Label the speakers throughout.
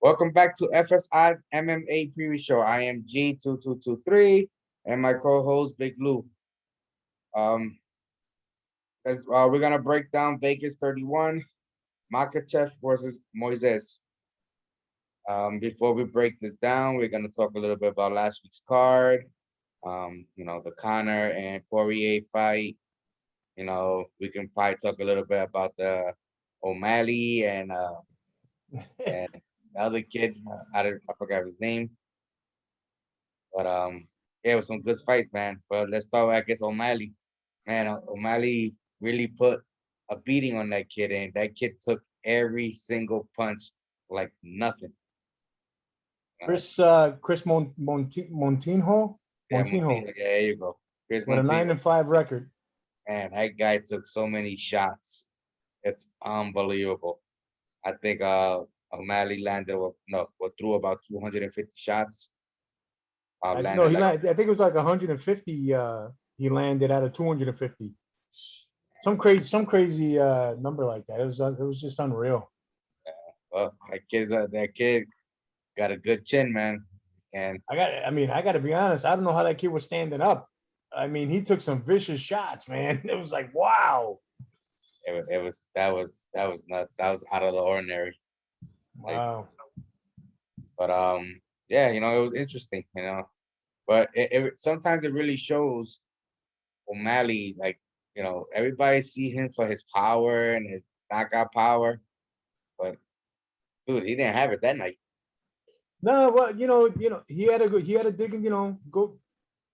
Speaker 1: Welcome back to FSI MMA Preview Show. I am G2223 and my co-host Big Lou. Um, we're gonna break down Vegas 31, Makachev versus Moises. Before we break this down, we're gonna talk a little bit about last week's card. The Conor and Poirier fight. We can probably talk a little bit about the O'Malley and the other kid. I forgot his name. But yeah, it was some good fights, man. But let's start with, I guess, O'Malley. Man, O'Malley really put a beating on that kid, and that kid took every single punch like nothing.
Speaker 2: Chris Montinho.
Speaker 1: Yeah, Montijo. Yeah, there you go. Chris
Speaker 2: With a
Speaker 1: Montijo.
Speaker 2: 9-5 record.
Speaker 1: Man, that guy took so many shots. It's unbelievable. I think O'Malley threw about 250 shots.
Speaker 2: No, I think it was like 150. He landed out of 250. Some crazy number like that. It was just unreal.
Speaker 1: Well, that kid got a good chin, man. And
Speaker 2: I got to be honest. I don't know how that kid was standing up. I mean, he took some vicious shots, man. It was like, wow.
Speaker 1: That was nuts. That was out of the ordinary.
Speaker 2: Wow.
Speaker 1: But yeah, it was interesting, But sometimes it really shows O'Malley, like, everybody see him for his power and his knockout power, but dude, he didn't have it that night.
Speaker 2: No, well, he had to dig, go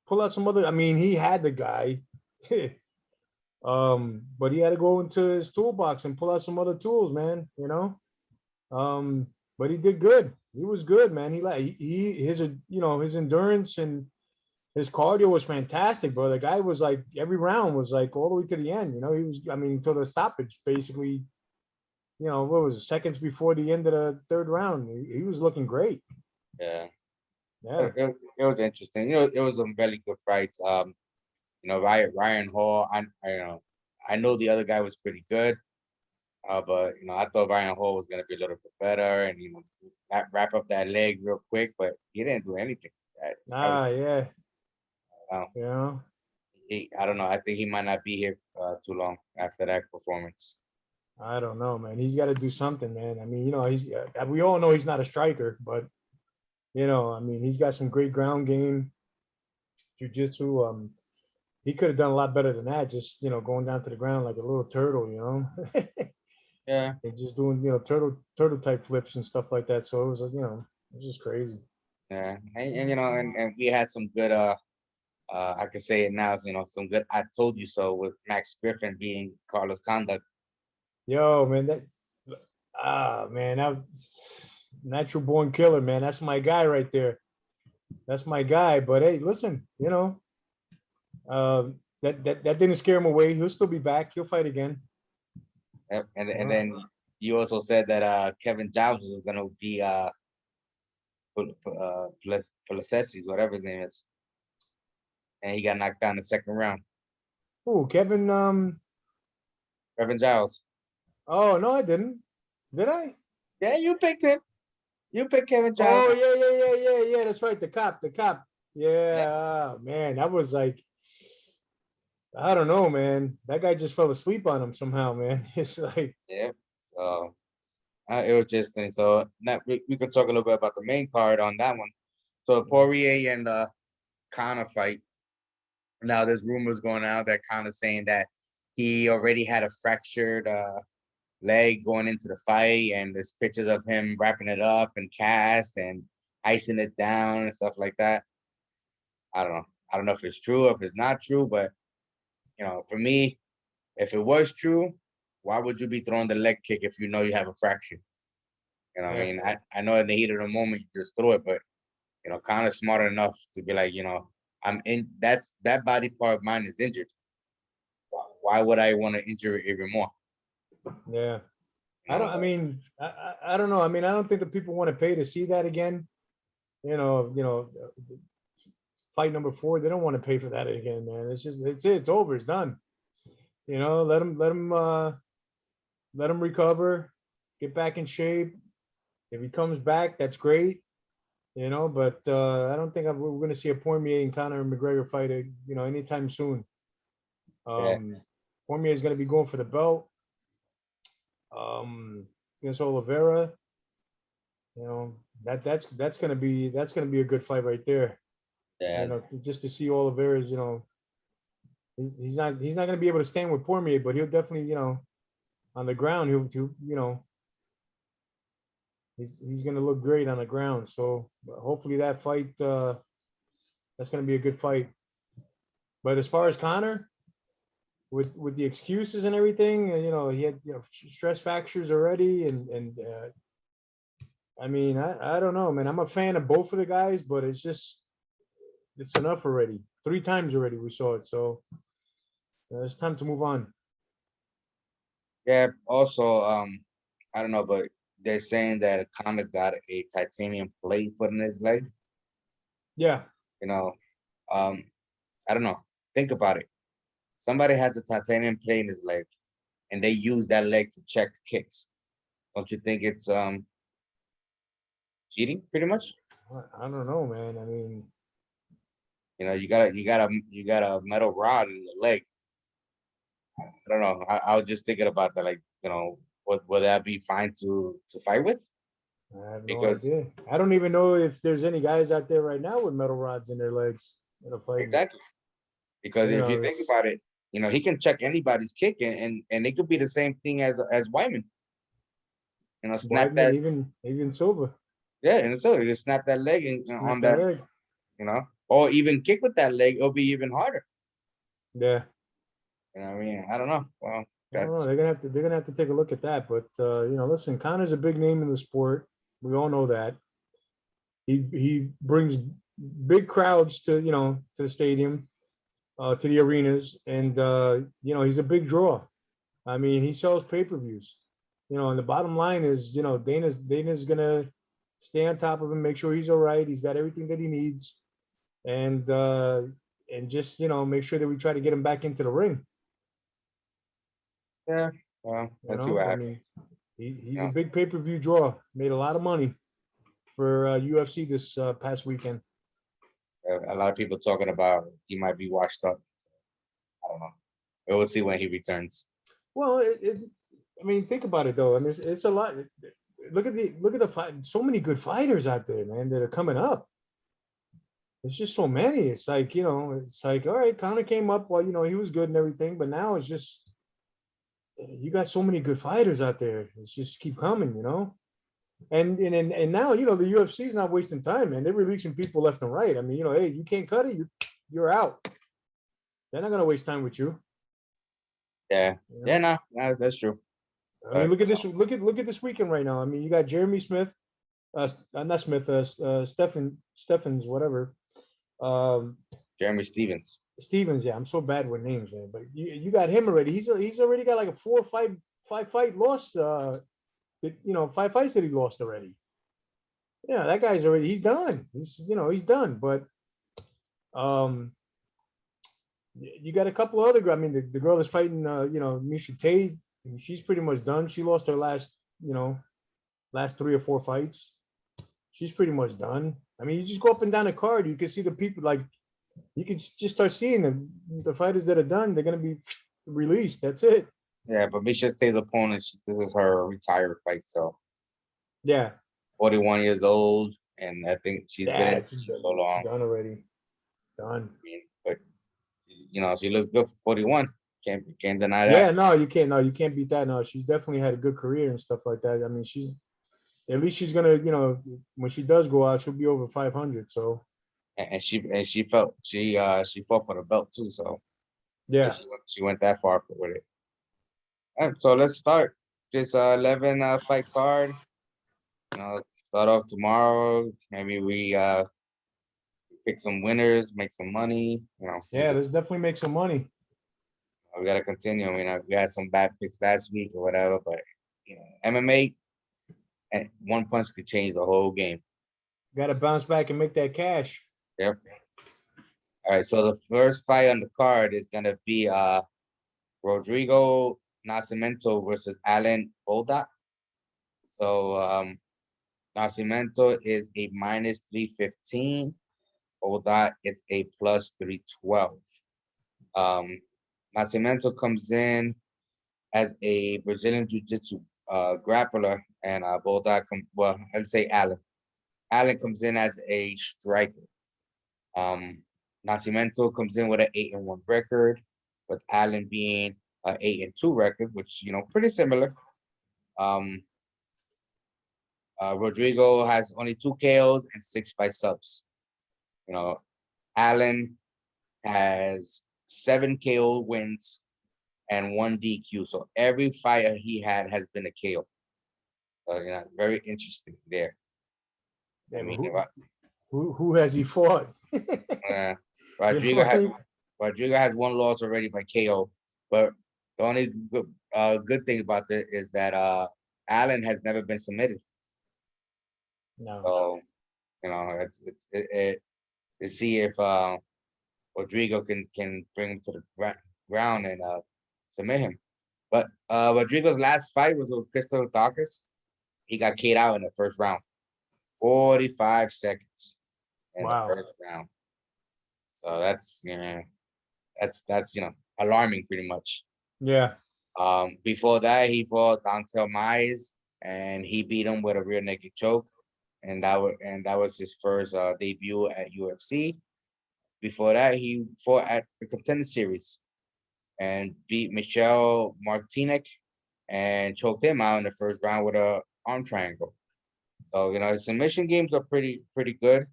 Speaker 2: pull out some other. I mean, he had the guy, but he had to go into his toolbox and pull out some other tools, man. But he did good. He was good, man. His endurance and his cardio was fantastic, bro. The guy was like every round was like all the way to the end. He was, I mean, until the stoppage, basically. What was it, seconds before the end of the third round? He was looking great.
Speaker 1: Yeah.
Speaker 2: Yeah.
Speaker 1: It was interesting. It was some really good fights. Ryan Hall. I know the other guy was pretty good. But I thought Ryan Hall was gonna be a little bit better and wrap up that leg real quick, but he didn't do anything.
Speaker 2: Yeah.
Speaker 1: I don't know. I think he might not be here too long after that performance.
Speaker 2: I don't know, man. He's got to do something, man. I mean, he's we all know he's not a striker, but I mean, he's got some great ground game, jiu-jitsu. He could have done a lot better than that. Just going down to the ground like a little turtle,
Speaker 1: Yeah.
Speaker 2: And just doing turtle type flips and stuff like that. So it was it was just crazy.
Speaker 1: Yeah, and we had some good I can say it now, some good I told you so with Max Griffin being Carlos Conduct.
Speaker 2: Yo, man, that natural born killer, man. That's my guy right there. That's my guy. But hey, listen, that didn't scare him away. He'll still be back. He'll fight again.
Speaker 1: Yep. And then you also said that Kevin Giles was gonna be Pulisessis, whatever his name is, and he got knocked down in the second round.
Speaker 2: Oh, Kevin
Speaker 1: Giles.
Speaker 2: Oh no, I didn't. Did I?
Speaker 1: Yeah, you picked him. You picked Kevin Giles.
Speaker 2: Oh yeah. That's right. The cop. Yeah. Oh, man, that was like, I don't know, man. That guy just fell asleep on him somehow, man. It's like,
Speaker 1: yeah. So it was just, and so now we could talk a little bit about the main card on that one. So Poirier and Conor fight. Now there's rumors going out that Conor saying that he already had a fractured leg going into the fight, and there's pictures of him wrapping it up and cast and icing it down and stuff like that. I don't know. I don't know if it's true or if it's not true, but for me, if it was true, why would you be throwing the leg kick if you know you have a fracture? I mean, I know in the heat of the moment you just throw it, but kind of smart enough to be like, I'm in. That body part of mine is injured. Why would I want to injure it even more?
Speaker 2: Yeah, I don't. I mean, I don't know. I mean, I don't think that people want to pay to see that again. Fight number 4, they don't want to pay for that again, man. It's over. It's done. Let him recover, get back in shape. If he comes back, that's great. You know, but I don't think we're going to see a Cormier and Conor McGregor fight, anytime soon.
Speaker 1: Yeah,
Speaker 2: Cormier is going to be going for the belt against Oliveira. You know, that's going to be a good fight right there.
Speaker 1: yeah,
Speaker 2: Just to see Oliveira's, he's not going to be able to stand with Cormier, but he'll definitely, on the ground, he's going to look great on the ground. So hopefully that fight, that's going to be a good fight. But as far as Conor, with the excuses and everything, he had stress fractures already, and I mean, I don't know, man. I'm a fan of both of the guys, but it's enough already. 3 times already we saw it, so it's time to move on.
Speaker 1: yeah. Also, I don't know, but they're saying that Conor got a titanium plate put in his leg.
Speaker 2: Yeah,
Speaker 1: You know, um, I don't know. Think about it. Somebody has a titanium plate in his leg, and they use that leg to check kicks. Don't you think it's cheating? Pretty much.
Speaker 2: I don't know, man. I mean,
Speaker 1: You got a metal rod in the leg. I don't know. I was just thinking about that. Like, would that be fine to fight with?
Speaker 2: I have no
Speaker 1: Because
Speaker 2: idea. I don't even know if there's any guys out there right now with metal rods in their legs that are fighting.
Speaker 1: exactly. Because if you think
Speaker 2: It's
Speaker 1: about it, he can check anybody's kick, and it could be the same thing as Wyman. Snap
Speaker 2: Weidman,
Speaker 1: that.
Speaker 2: even Silva.
Speaker 1: Yeah, and so you just snap that leg
Speaker 2: Snap
Speaker 1: on
Speaker 2: that
Speaker 1: that,
Speaker 2: leg.
Speaker 1: or even kick with that leg, it'll be even harder.
Speaker 2: Yeah.
Speaker 1: What I mean? I don't know. Well,
Speaker 2: I don't know.
Speaker 1: that's
Speaker 2: They're gonna have to take a look at that. But listen, Connor's a big name in the sport. We all know that. He brings big crowds to the stadium, to the arenas, and he's a big draw. I mean, he sells pay-per-views. And the bottom line is, Dana's gonna stay on top of him, make sure he's all right. He's got everything that he needs, and just make sure that we try to get him back into the ring.
Speaker 1: yeah. Well, let's see what
Speaker 2: I
Speaker 1: happens.
Speaker 2: mean, he's a
Speaker 1: You
Speaker 2: big pay-per-view draw. Made a lot of money for UFC this past weekend.
Speaker 1: a lot of people talking about he might be washed up. I don't know. We'll see when he returns.
Speaker 2: Well, I mean, think about it though. I mean, it's a lot. Look at the fight. So many good fighters out there, man, that are coming up. It's just so many. It's like, it's like, all right, Conor came up, well, he was good and everything, but now it's just you got so many good fighters out there. It's just keep coming. And now, the UFC is not wasting time, man. They're releasing people left and right. I mean, hey, you can't cut it, you're out. They're not gonna waste time with you.
Speaker 1: Yeah.
Speaker 2: You know?
Speaker 1: Yeah, no, that's true.
Speaker 2: I mean, look at this. Look at this weekend right now. I mean, you got Jeremy Smith, not Smith, Stephens, whatever.
Speaker 1: Jeremy Stevens.
Speaker 2: Stevens, yeah, I'm so bad with names, man. But you got him already. He's already got like a 4 or 5 fight loss. 5 fights that he lost already. Yeah, that guy's already. He's done. He's done. But you got a couple of other girls. I mean, the girl that's fighting, Miesha Tate. I mean, she's pretty much done. She lost her last 3 or 4 fights. She's pretty much done. I mean, you just go up and down the card. You can see the people, like, you can just start seeing the fighters that are done. They're going to be released. That's it.
Speaker 1: Yeah, but Miesha Tate's opponent, this is her retired fight, so
Speaker 2: Yeah.
Speaker 1: 41 years old, and I think she's been in
Speaker 2: It's
Speaker 1: for so long.
Speaker 2: done already. Done.
Speaker 1: I mean, but she looks good for 41. Can't deny that.
Speaker 2: Yeah, no, you can't. No, you can't beat that. No, she's definitely had a good career and stuff like that. I mean, at least she's gonna, when she does go out, she'll be over 500. So
Speaker 1: And she fought for the belt too, so
Speaker 2: yeah,
Speaker 1: she went that far with it. All right, so let's start this 11 fight card. Start off tomorrow. Maybe we pick some winners, make some money.
Speaker 2: yeah, let's definitely make some money.
Speaker 1: We gotta continue. I mean, we had some bad picks last week or whatever, but MMA and one punch could change the whole game.
Speaker 2: Got to bounce back and make that cash.
Speaker 1: Yep. All right. So the first fight on the card is gonna be Rodrigo Nacimento versus Alan Bolda. So Nacimento is a minus 315. Bolda is a plus 312. Nacimento comes in as a Brazilian Jiu-Jitsu grappler, and Bolda I'd say Allen. Allen comes in as a striker. Nacimento comes in with an 8-1 record, with Allen being an 8-2 record, which pretty similar. Rodrigo has only 2 KOs and 6 by subs. Allen has 7 KO wins and 1 DQ. So every fight he had has been a KO. So very interesting there.
Speaker 2: Yeah,
Speaker 1: I mean,
Speaker 2: who has he fought?
Speaker 1: Rodrigo has 1 loss already by KO, but the only good thing about this is that Allen has never been submitted.
Speaker 2: No.
Speaker 1: So it's to see if Rodrigo can bring him to the ground and submit him. But Rodrigo's last fight was with Crystal Dawkins. He got K'd out in the first round. 45 seconds in the first round. So that's alarming pretty much.
Speaker 2: Yeah.
Speaker 1: Before that, he fought Dontel Mize, and he beat him with a rear naked choke, and that was his first debut at UFC. Before that, he fought at the Contender Series and beat Michelle Martinek and choked him out in the first round with a arm triangle. So his submission games are pretty good.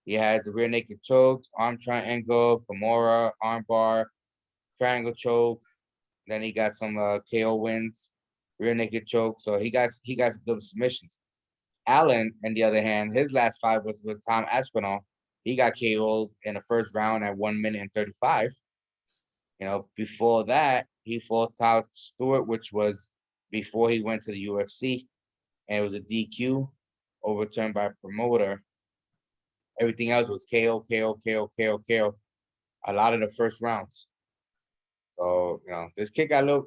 Speaker 1: He has the rear naked choke, arm triangle, Kimura, arm bar, triangle choke. Then he got some KO wins, rear naked choke. So he got good submissions. Allen, on the other hand, his last fight was with Tom Aspinall. He got KO'd in the first round at 1 minute and 35. Before that, he fought Todd Stewart, which was before he went to the UFC, and it was a DQ overturned by a promoter. Everything else was KO. A lot of the first rounds. So this kid got a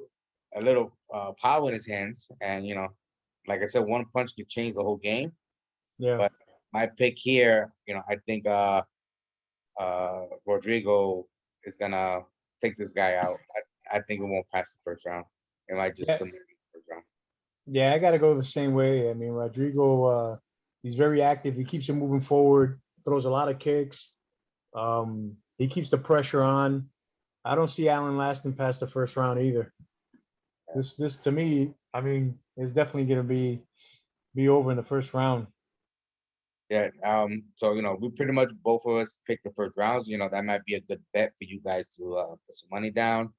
Speaker 1: little power in his hands, and like I said, one punch could change the whole game.
Speaker 2: Yeah.
Speaker 1: But my pick here, I think Rodrigo is gonna take this guy out. I think it won't pass the first round. It might just submit the first round.
Speaker 2: Yeah, I got to go the same way. I mean, Rodrigo, he's very active. He keeps him moving forward, throws a lot of kicks. He keeps the pressure on. I don't see Allen lasting past the first round either. This to me, I mean, is definitely going to be over in the first round.
Speaker 1: Yeah. So we pretty much both of us picked the first rounds. That might be a good bet for you guys to put some money down.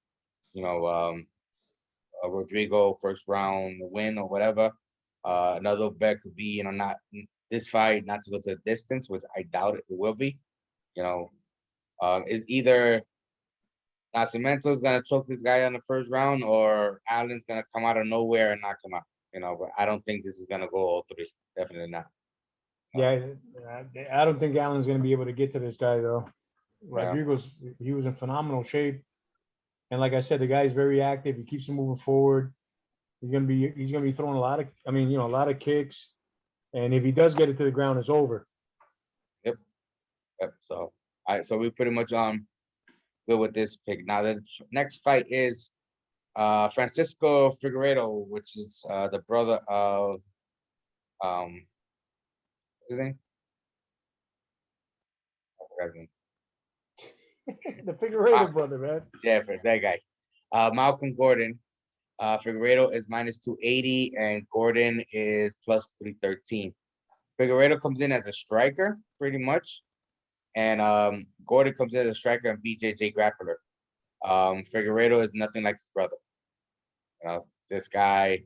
Speaker 1: Rodrigo first round win or whatever. Another bet could be not this fight not to go to the distance, which I doubt it will be. Is either Nacimento's gonna choke this guy on the first round, or Allen's gonna come out of nowhere and knock him out. But I don't think this is gonna go all 3. Definitely not.
Speaker 2: Yeah, I don't think Allen's going to be able to get to this guy though. Rodrigo's he was in phenomenal shape, and like I said, the guy's very active. He keeps him moving forward. He's gonna be throwing a lot of kicks, and if he does get it to the ground, it's over.
Speaker 1: Yep. So all right, so we pretty much good with this pick. Now the next fight is Francisco Figueiredo, which is the brother of what's his name? I forgot his name.
Speaker 2: The Figueiredo brother, man.
Speaker 1: Yeah, for that guy. Malcolm Gordon. Figueiredo is minus 280 and Gordon is plus 313. Figueiredo comes in as a striker, pretty much. And Gordon comes in as a striker and BJJ grappler. Figueiredo is nothing like his brother. This guy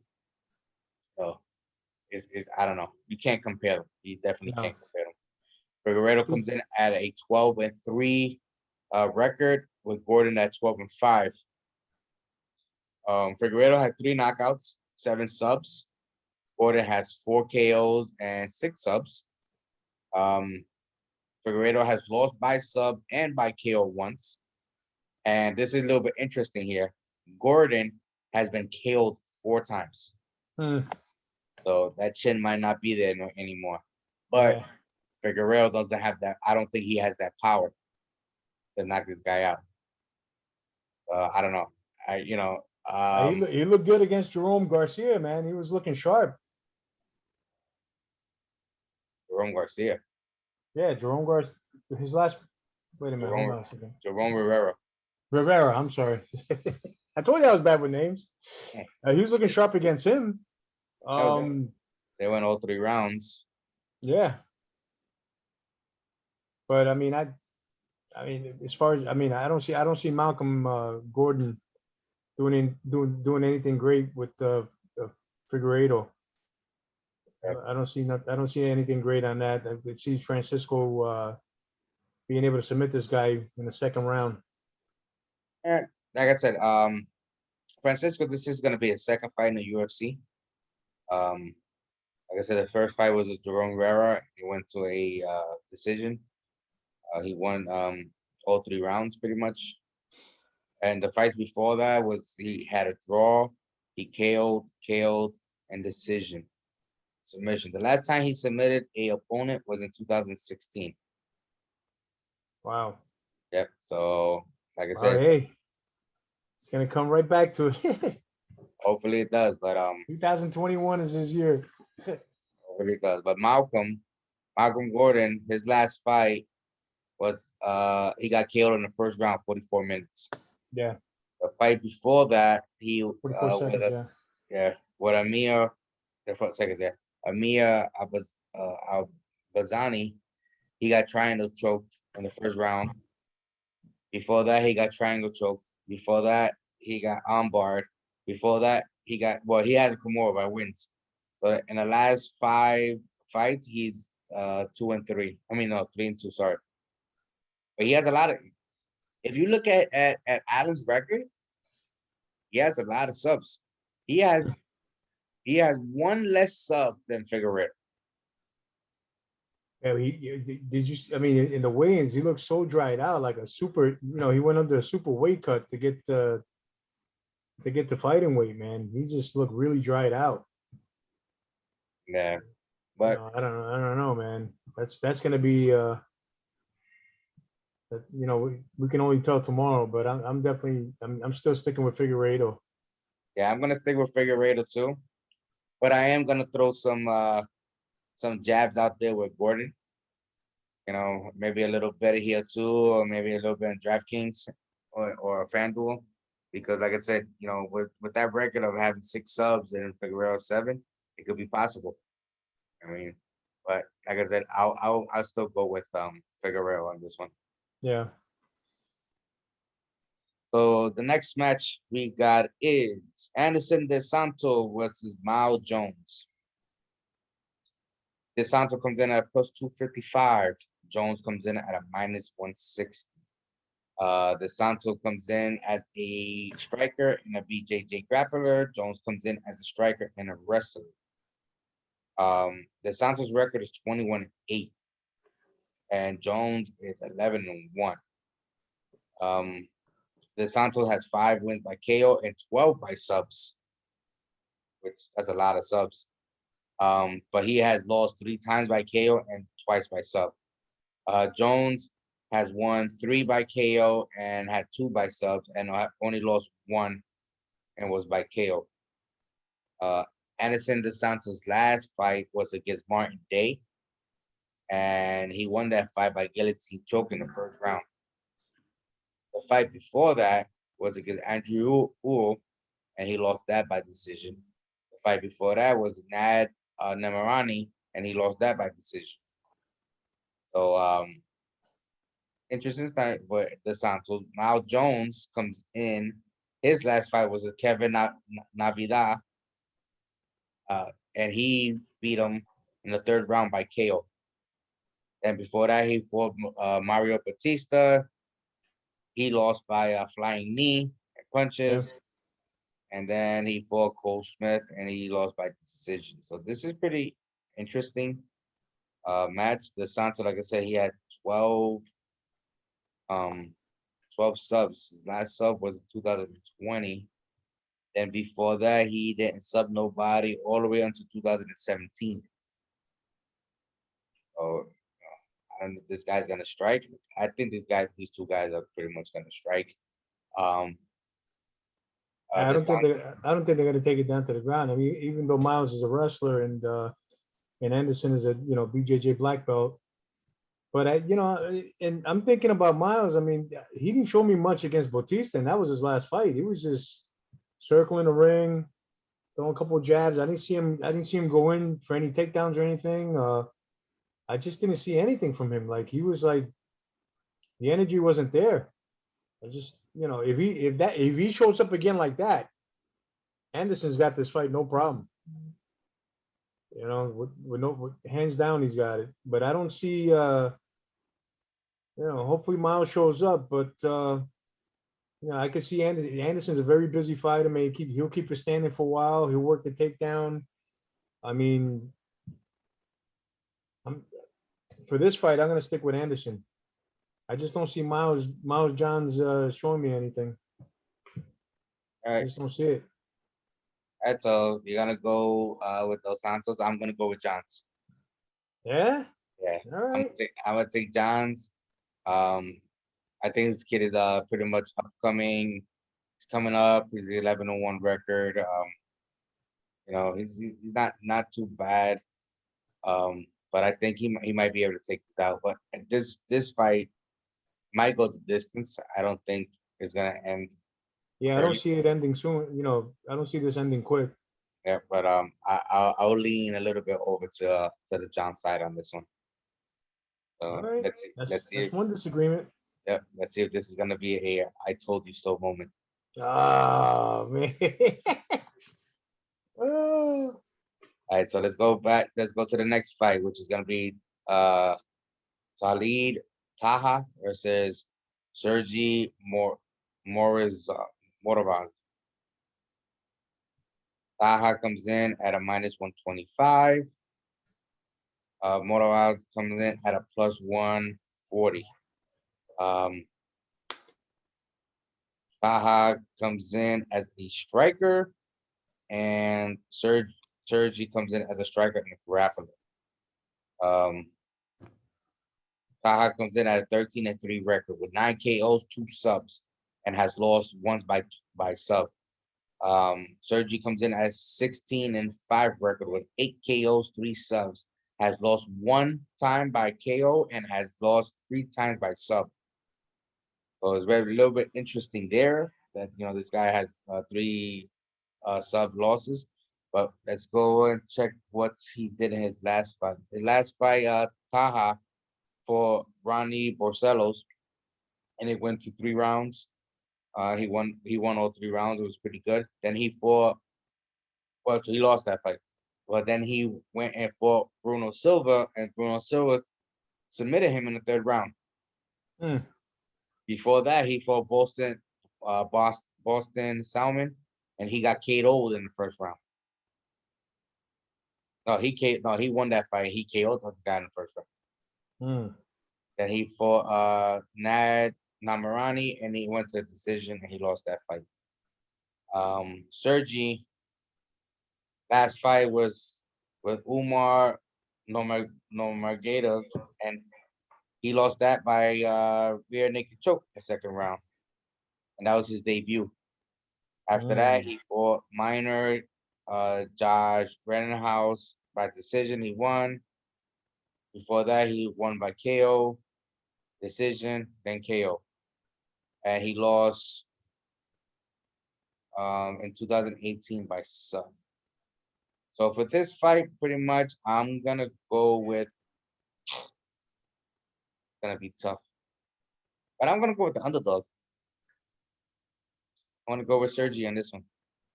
Speaker 1: is I don't know. You can't compare them. You definitely can't compare them. Figueiredo comes in at a 12-3 record with Gordon at 12-5. Figueiredo had 3 knockouts, 7 subs. Gordon has 4 KOs and 6 subs. Figueiredo has lost by sub and by KO once. And this is a little bit interesting here. Gordon has been KO'd 4 times. So that chin might not be there anymore. but
Speaker 2: Yeah.
Speaker 1: Figueroa doesn't have that. I don't think he has that power to knock this guy out. I don't know.
Speaker 2: He looked good against Jerome Garcia, man. He was looking sharp.
Speaker 1: Jerome Garcia,
Speaker 2: Yeah, Jerome Garcia. His last. Wait a minute. Hold
Speaker 1: Jerome
Speaker 2: on a second.
Speaker 1: Jerome Rivera.
Speaker 2: Rivera. I'm sorry. I told you I was bad with names.
Speaker 1: Yeah,
Speaker 2: He was looking sharp against him.
Speaker 1: they they went all 3 rounds.
Speaker 2: Yeah, but I mean, as far as I don't see Malcolm Gordon doing anything great with Figueiredo. I don't see anything great on that. I see Francisco being able to submit this guy in the second round.
Speaker 1: And like I said, Francisco, this is gonna be a second fight in the UFC. Like I said, the first fight was with Jerome Rivera. He went to a decision. He won all 3 rounds pretty much. And the fights before that was he had a draw, he KO'd, and decision submission. The last time he submitted a opponent was in 2016.
Speaker 2: Wow.
Speaker 1: Yep. So like I
Speaker 2: Wow.
Speaker 1: said,
Speaker 2: Hey, it's gonna come right back to it.
Speaker 1: hopefully it does. But
Speaker 2: 2021 is his year.
Speaker 1: hopefully it does. But Malcolm Gordon, his last fight was he got KO'd in the first round, 44 minutes.
Speaker 2: Yeah.
Speaker 1: The fight before that, he
Speaker 2: 44 seconds.
Speaker 1: with a
Speaker 2: Yeah.
Speaker 1: with Amir, the first seconds there. Amir Albazani, he got triangle choked in the first round. Before that, he got triangle choked. Before that, he got armbarred. Before that, he had Kimura by wins. So in the last 5 fights, he's 2-3. I mean, no, 3-2. Sorry, but he has a lot of. If you look at Adam's record, he has a lot of subs. He has one less sub than Figueroa.
Speaker 2: Yeah, did you? I mean, in the weigh-ins, he looked so dried out, like a super. He went under a super weight cut to get the fighting weight. Man, he just looked really dried out.
Speaker 1: Yeah, but
Speaker 2: I don't know, man. That's gonna be. We can only tell tomorrow, but I'm definitely I'm still sticking with Figueiredo.
Speaker 1: yeah, I'm gonna stick with Figueroa too. But I am gonna throw some jabs out there with Gordon. Maybe a little better here too, or maybe a little bit in DraftKings or a FanDuel. Because like I said, with that record of having 6 subs and Figueroa 7, it could be possible. I mean, but like I said, I'll still go with Figueroa on this one.
Speaker 2: Yeah.
Speaker 1: So the next match we got is Anderson De Santo versus Mal Jones. De Santo comes in at plus 255. Jones comes in at a minus 160. De Santo comes in as a striker and a BJJ grappler. Jones comes in as a striker and a wrestler. De Santo's record is 21-8, and Jones is 11-1. De Santo has 5 wins by KO and 12 by subs, which that's a lot of subs. But he has lost 3 times by KO and twice by sub. Jones has won 3 by KO and had 2 by subs, and only lost 1 and was by KO. Anderson De Santos' last fight was against Martin Day, and he won that fight by guillotine choke in the first round. The fight before that was against Andrew Uhl, and he lost that by decision. The fight before that was Nad Nemarani, and he lost that by decision. So interesting time for De Santos. Mal Jones comes in. His last fight was with Kevin Navidad, and he beat him in the 3rd round by KO. And before that, he fought Mario Batista. He lost by a flying knee and punches. Yeah. And then he fought Cole Smith, and he lost by decision. So this is pretty interesting match. De Santo, like I said, he had 12 subs. His last sub was in 2020. Then before that, he didn't sub nobody all the way until 2017. So I don't know if this guy's gonna strike. I think these two guys are pretty much gonna strike. Um,
Speaker 2: I
Speaker 1: the
Speaker 2: don't think
Speaker 1: sound,
Speaker 2: I don't think they're gonna take it down to the ground. I mean, even though Miles is a wrestler and Anderson is a BJJ black belt, but and I'm thinking about Miles. I mean, he didn't show me much against Bautista, and that was his last fight. He was just circling the ring, throwing a couple of jabs. I didn't see him. I didn't see him go in for any takedowns or anything. I just didn't see anything from him. Like he was like the energy wasn't there. I just if he shows up again like that, Anderson's got this fight no problem. With hands down, he's got it. But I don't see. Hopefully Miles shows up, but I can see Anderson. Anderson's a very busy fighter. He'll keep it standing for a while. He'll work the takedown. I mean, for this fight, I'm going to stick with Anderson. I just don't see Miles Johns showing me anything.
Speaker 1: all
Speaker 2: I
Speaker 1: right.
Speaker 2: just don't see it.
Speaker 1: All right, so you're gonna go with Dos Santos. I'm gonna go with Johns.
Speaker 2: Yeah.
Speaker 1: Yeah,
Speaker 2: All right.
Speaker 1: I'm gonna take Johns. I think this kid is pretty much upcoming. He's coming up. He's 11-1 record. He's not too bad. But I think he might be able to take this out. But this fight might go the distance. I don't think it's gonna end
Speaker 2: Yeah, I don't
Speaker 1: early.
Speaker 2: see it ending soon. I don't see this ending quick.
Speaker 1: Yeah, but I'll lean a little bit over to the John side on this one.
Speaker 2: All
Speaker 1: So
Speaker 2: right.
Speaker 1: let's see. Let's see
Speaker 2: That's
Speaker 1: if
Speaker 2: one disagreement.
Speaker 1: let's see if this is gonna be a I told you so moment.
Speaker 2: Oh man. Oh.
Speaker 1: All right, so let's go back. Let's go to the next fight, which is gonna be uh Talid Taha versus Sergi Morris Moravaz. Taha comes in at a -125. Moravaz comes in at a +140. Taha comes in as a striker, and Sergi comes in as a striker and a grappler. Taha comes in at a 13-3 record with 9 KOs, 2 subs, and has lost once by sub. Sergi comes in at 16-5 record with 8 KOs, 3 subs, has lost 1 time by KO and has lost 3 times by sub. So it's a little bit interesting there that this guy has 3 sub losses. But let's go and check what he did in his last fight. His last fight, Taha for Ronnie Borsellos, and it went to 3 rounds. He won all 3 rounds. It was pretty good. Then he lost that fight. But then he went and fought Bruno Silva, and Bruno Silva submitted him in the 3rd round. Before that, he fought Boston Salmon, and he got KO'd in the 1st round. No, he won that fight. He KO'd the guy in the 1st round. Then he fought Nad Namarani, and he went to a decision, and he lost that fight. Sergi, last fight was with Umar Nurmagomedov, and he lost that by rear naked choke the 2nd round, and that was his debut. After that, he fought Minor Josh Brennerhouse by decision. He won. Before that, he won by KO, decision, then KO, and he lost in 2018 by sub. So for this fight, pretty much, I'm gonna go with. It's gonna be tough, but I'm gonna go with the underdog. I want to go with Sergi on this one.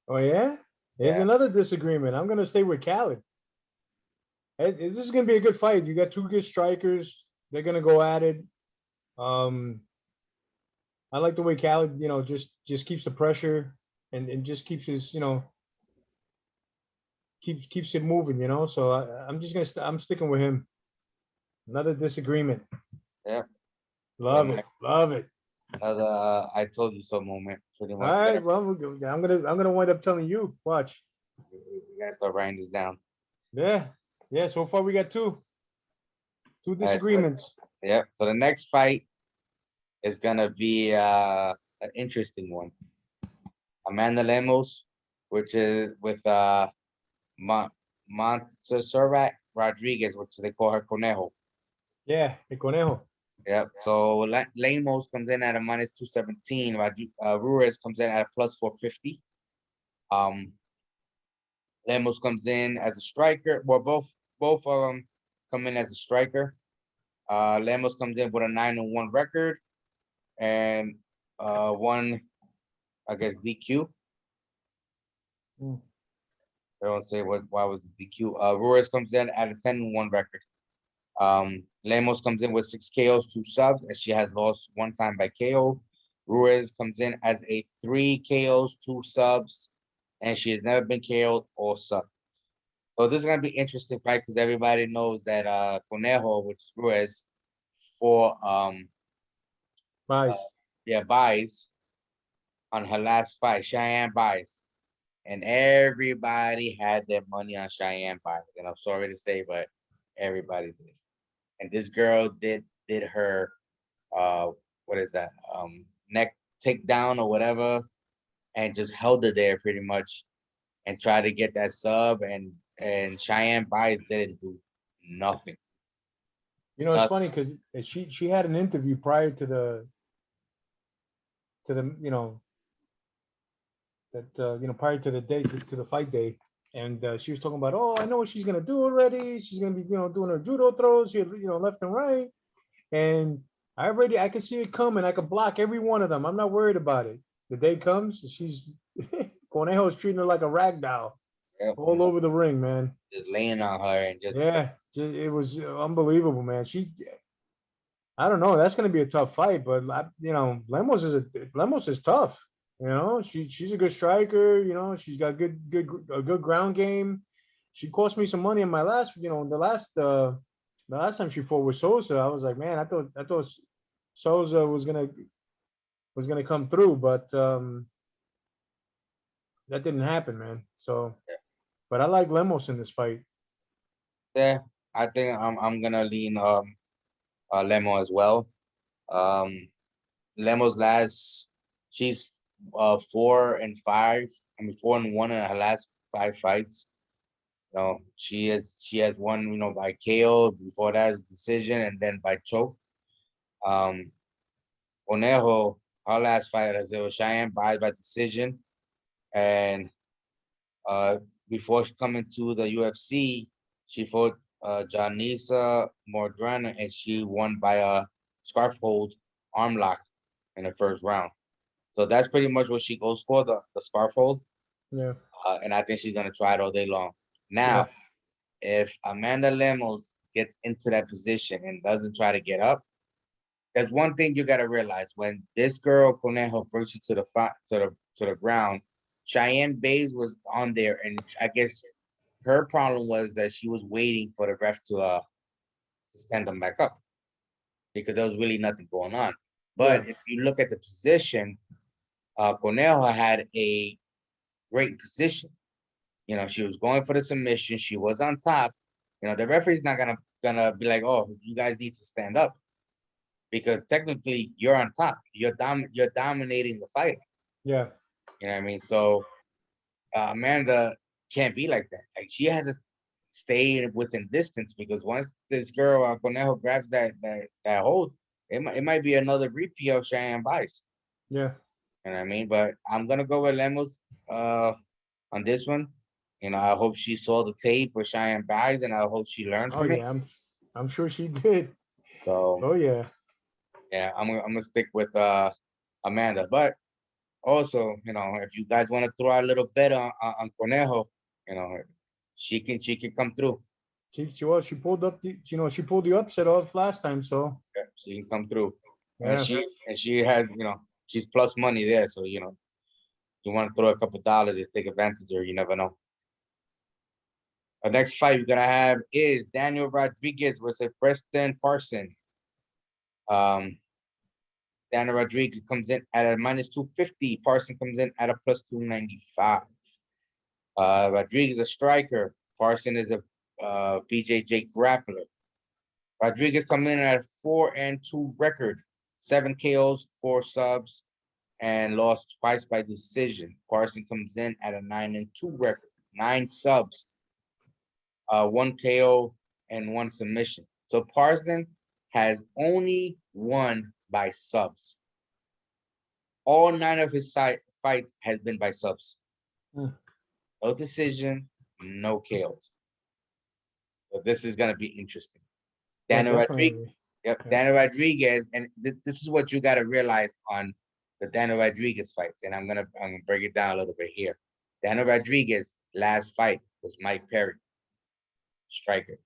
Speaker 2: Oh yeah? Here's
Speaker 1: Yeah.
Speaker 2: another disagreement. I'm gonna stay with Khaled. This is gonna be a good fight. You got 2 good strikers. They're gonna go at it. I like the way Khaled, just keeps the pressure and just keeps his, keeps it moving, So I'm sticking with him. Another disagreement.
Speaker 1: Yeah.
Speaker 2: Love it. Love it.
Speaker 1: Another I told you so moment. Pretty
Speaker 2: All
Speaker 1: much.
Speaker 2: right. Well, I'm gonna wind up telling you. Watch.
Speaker 1: We gotta start writing this down.
Speaker 2: Yeah. Yeah. So far we got 2. Two
Speaker 1: Alright,
Speaker 2: disagreements.
Speaker 1: Yep. So the next fight is gonna be an interesting one. Amanda Lemos, which is with Montserrat Rodriguez, which they call her Cornejo.
Speaker 2: Yeah, el Conejo.
Speaker 1: Yep. So Lemos comes in at a -217. Ruiz comes in at a +450. Lemos comes in as a striker. Well, both of them come in as a striker. Lemos comes in with a 9-1 record and one, I guess, DQ.
Speaker 2: Mm.
Speaker 1: I don't say why was it DQ. Ruiz comes in at a 10-1 record. Lemos comes in with 6 KOs, 2 subs, and she has lost 1 time by KO. Ruiz comes in as a 3 KOs, 2 subs, and she has never been KO'd or sub. So this is gonna be interesting fight because everybody knows that Cornejo, which is Ruiz, for
Speaker 2: Bye.
Speaker 1: buys on her last fight, Cheyenne buys. And everybody had their money on Cheyenne buys. And I'm sorry to say, but everybody did. And this girl did her what is that? Neck takedown or whatever, and just held her there pretty much and tried to get that sub, and Cheyenne buys didn't do nothing.
Speaker 2: You know, it's funny because she had an interview prior to the you know that prior to the day to the fight day, and she was talking about, oh, I know what she's gonna do already. She's gonna be doing her judo throws here, left and right, and I can see it coming. I can block every one of them. I'm not worried about it. The day comes, she's Cornejo's treating her like a rag doll all over the ring, man.
Speaker 1: Just laying on her and just
Speaker 2: it was unbelievable, man. I don't know. That's going to be a tough fight, but Lemos is tough. She's a good striker. She's got a good ground game. She cost me some money in my the last time she fought with Souza. I was like, man, I thought Souza was gonna come through, but that didn't happen, man. So, but I like Lemos in this fight.
Speaker 1: Yeah, I think I'm gonna lean Lemo as well. Lemo's she's 4-5. I mean 4-1 in her last 5 fights. She has won, by KO. Before that is decision, and then by choke. Cornejo, her last fight, as it was Cheyenne by decision, and before coming to the UFC, she fought Janisa Mordrana, and she won by a scarf hold arm lock in the first round. So that's pretty much what she goes for, the scarf hold.
Speaker 2: Yeah.
Speaker 1: And I think she's gonna try it all day long. Now, if Amanda Lemos gets into that position and doesn't try to get up, there's one thing you gotta realize: when this girl Cornejo brings you to the ground, Cheyenne Bays was on there, and I guess her problem was that she was waiting for the ref to stand them back up because there was really nothing going on. But if you look at the position, Cornejo had a great position. She was going for the submission. She was on top. The referee's not gonna be like, oh, you guys need to stand up, because technically you're on top. You're dominating the fight.
Speaker 2: Yeah.
Speaker 1: You know what I mean? So Amanda can't be like that. Like, she has to stay within distance, because once this girl Cornejo grabs that hold, it might be another repeat of Cheyenne Bice.
Speaker 2: Yeah.
Speaker 1: You know what I mean? But I'm gonna go with Lemos on this one. I hope she saw the tape with Cheyenne Bice, and I hope she learned from it.
Speaker 2: I'm sure she did.
Speaker 1: So
Speaker 2: yeah,
Speaker 1: I'm gonna stick with Amanda. But also, if you guys want to throw a little bet on Cornejo, she can come through.
Speaker 2: She pulled up she pulled the upset off last time, so
Speaker 1: she can come through.
Speaker 2: Yeah.
Speaker 1: And she has, she's plus money there, so you want to throw a couple dollars, just take advantage there. You never know. The next fight we're gonna have is Daniel Rodriguez versus Preston Parsons. Daniel Rodriguez comes in at a -250. Parsons comes in at a +295. Rodriguez is a striker. Parsons is a BJJ grappler. Rodriguez coming in at a 4-2 record, 7 KOs, 4 subs, and lost twice by decision. Parsons comes in at a 9-2 record, 9 subs, 1 KO, and 1 submission. So Parsons has only won by subs. All 9 of his fights has been by subs.
Speaker 2: Hmm.
Speaker 1: No decision, no KOs. So this is gonna be interesting.
Speaker 2: Yeah,
Speaker 1: Daniel Rodriguez.
Speaker 2: definitely.
Speaker 1: Yep,
Speaker 2: Yeah.
Speaker 1: Daniel Rodriguez, and this is what you got to realize on the Daniel Rodriguez fights, and I'm gonna break it down a little bit here. Daniel Rodriguez last fight was Mike Perry, striker.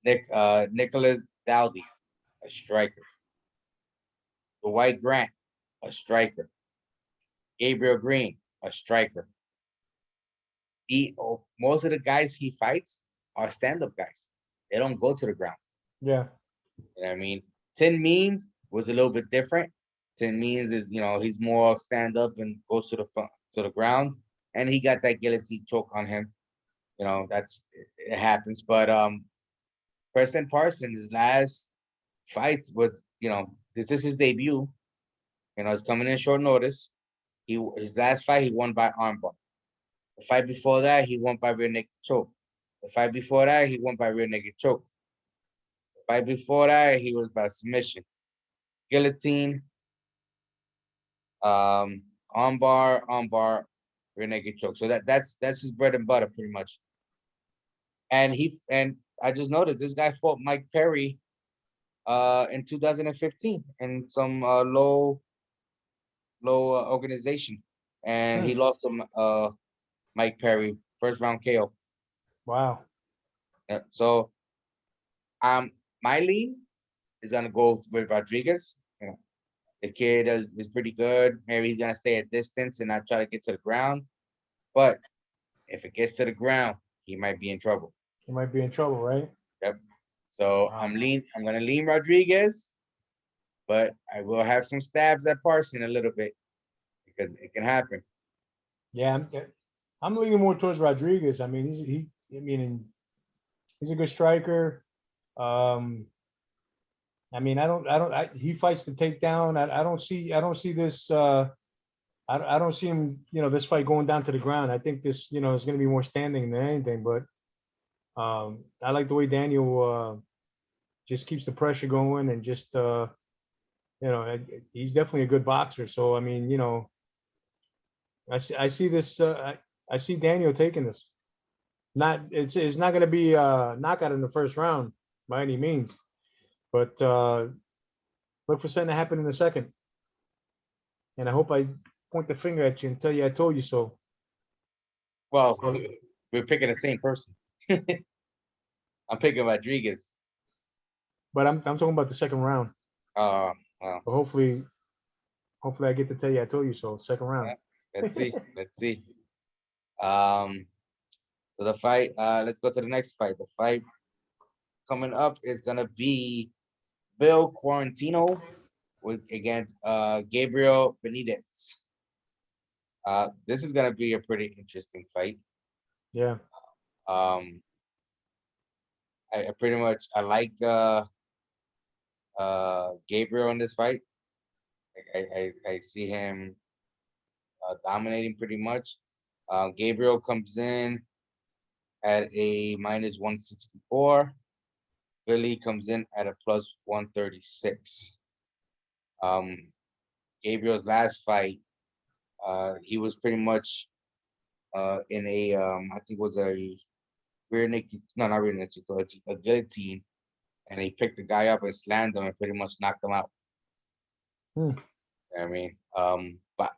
Speaker 1: Nicholas Dowdy, a striker. Dwight Grant, a striker. Gabriel Green, a striker. Most of the guys he fights are stand-up guys. They don't go to the ground.
Speaker 2: Yeah.
Speaker 1: You know what I mean? Tin Means was a little bit different. Tin Means is, he's more stand up and goes to the ground, and he got that guillotine choke on him. It happens. But Preston Parsons, his last fights was, this is his debut. He's coming in short notice. His last fight he won by armbar. The fight before that he won by rear naked choke. The fight before that he won by rear naked choke. Fight before that, he was by submission, guillotine, armbar, rear naked choke. So that's his bread and butter, pretty much. And I just noticed this guy fought Mike Perry, in 2015 in some low organization, and he lost to Mike Perry, first round KO.
Speaker 2: Wow.
Speaker 1: Yeah, so, my lean is gonna go with Rodriguez. The kid is pretty good. Maybe he's gonna stay at distance and not try to get to the ground. But if it gets to the ground, he might be in trouble.
Speaker 2: He might be in trouble, right?
Speaker 1: Yep. So
Speaker 2: Wow.
Speaker 1: I'm gonna lean Rodriguez, but I will have some stabs at Parsons a little bit because it can happen.
Speaker 2: Yeah, I'm leaning more towards Rodriguez. I mean, he's a good striker. I mean, he fights the takedown. I don't see this. I don't see him, this fight going down to the ground. I think this, is going to be more standing than anything. But I like the way Daniel just keeps the pressure going and just, he's definitely a good boxer. So I mean, I see this. I see Daniel taking this. It's not going to be a knockout in the first round by any means, but look for something to happen in the second. And I hope I point the finger at you and tell you I told you so.
Speaker 1: Well, we're picking the same person. I'm picking Rodriguez.
Speaker 2: But I'm talking about the second round.
Speaker 1: Well,
Speaker 2: But hopefully I get to tell you I told you so. Second round.
Speaker 1: let's see. Let's see. So the fight, let's go to the next fight. The fight coming up is gonna be Bill Quarantino against Gabriel Benitez. This is gonna be a pretty interesting fight.
Speaker 2: Yeah.
Speaker 1: I pretty much like Gabriel in this fight. I see him dominating pretty much. Gabriel comes in at a minus 164. Billy comes in at a plus 136. Gabriel's last fight, he was pretty much in a I think it was a rear naked, no, not rear naked, a guillotine, and he picked the guy up and slammed him and pretty much knocked him out.
Speaker 2: Hmm.
Speaker 1: I mean, but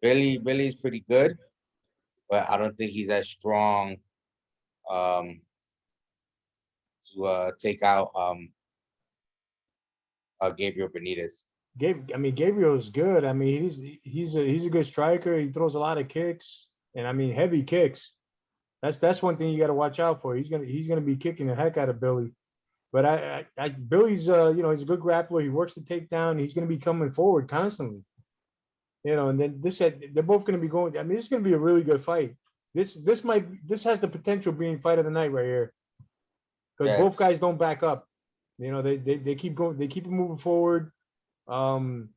Speaker 1: Billy's pretty good, but I don't think he's as strong to take out Gabriel Benitez.
Speaker 2: Gabriel's good. I mean, he's a good striker. He throws a lot of kicks, and I mean heavy kicks. That's one thing you got to watch out for. He's gonna be kicking the heck out of Billy. But Billy's he's a good grappler. He works the takedown. He's gonna be coming forward constantly. And then they're both gonna be going. I mean, this is gonna be a really good fight. This has the potential of being fight of the night right here. Because both guys don't back up. You know, they keep going, they keep moving forward. Um,